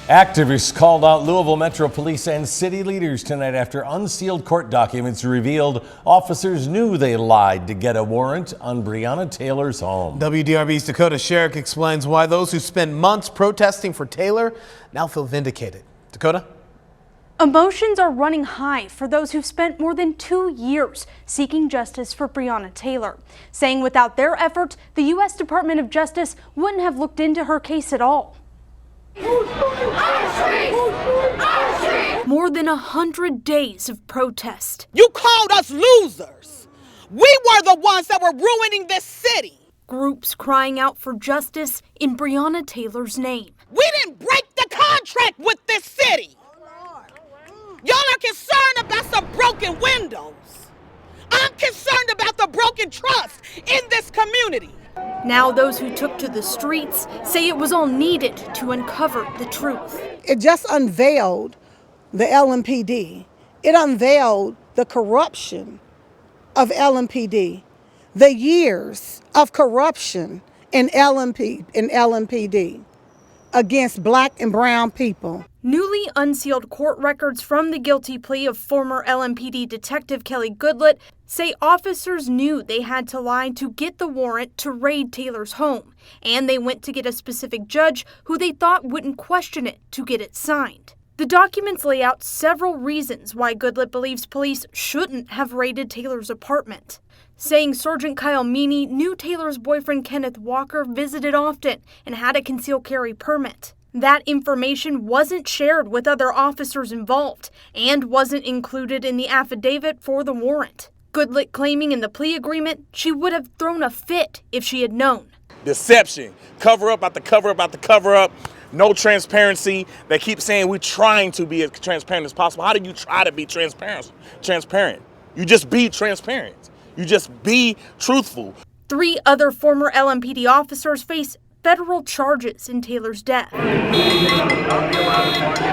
Activists called out Louisville Metro Police and city leaders tonight after unsealed court documents revealed officers knew they lied to get a warrant on Breonna Taylor's home. WDRB's Dakota Sherrick explains why those who spent months protesting for Taylor now feel vindicated. Dakota? Emotions are running high for those who've spent more than 2 years seeking justice for Breonna Taylor, saying without their efforts, the U.S. Department of Justice wouldn't have looked into her case at all. More than 100 days of protest. You called us losers. We were the ones that were ruining this city. Groups crying out for justice in Breonna Taylor's name. We didn't break the contract with this city. Y'all are concerned about some broken windows. I'm concerned about the broken trust in this community. Now those who took to the streets say it was all needed to uncover the truth. It just unveiled the LMPD. It unveiled the corruption of LMPD, the years of corruption in LMPD against black and brown people. Newly unsealed court records from the guilty plea of former LMPD Detective Kelly Goodlett say officers knew they had to lie to get the warrant to raid Taylor's home, and they went to get a specific judge who they thought wouldn't question it to get it signed. The documents lay out several reasons why Goodlett believes police shouldn't have raided Taylor's apartment, saying Sergeant Kyle Meany knew Taylor's boyfriend Kenneth Walker visited often and had a concealed carry permit. That information wasn't shared with other officers involved and wasn't included in the affidavit for the warrant. Goodlett claiming in the plea agreement she would have thrown a fit if she had known. Deception, cover up after cover up after cover up, no transparency. They keep saying we're trying to be as transparent as possible. How do you try to be transparent? You just be transparent. You just be truthful. 3 other former LMPD officers face federal charges in Taylor's death.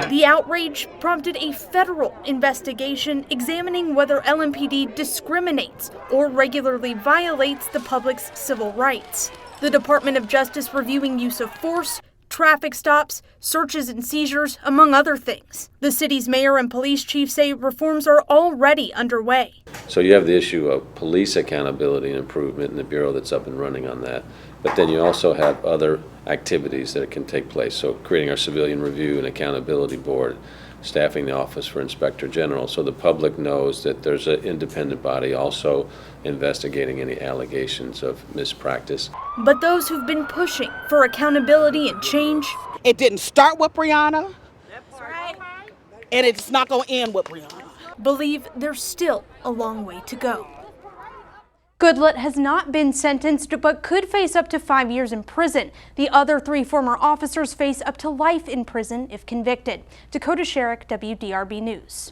The outrage prompted a federal investigation examining whether LMPD discriminates or regularly violates the public's civil rights. The Department of Justice reviewing use of force, traffic stops, searches and seizures, among other things. The city's mayor and police chief say reforms are already underway. So you have the issue of police accountability and improvement in the Bureau that's up and running on that. But then you also have other activities that can take place. So creating our civilian review and accountability board, staffing the office for Inspector General, so the public knows that there's an independent body also investigating any allegations of mispractice. But those who've been pushing for accountability and change, it didn't start with Breonna, and it's not going to end with Breonna. Believe there's still a long way to go. Goodlett has not been sentenced but could face up to 5 years in prison. The other 3 former officers face up to life in prison if convicted. Dakota Sherrick, WDRB News.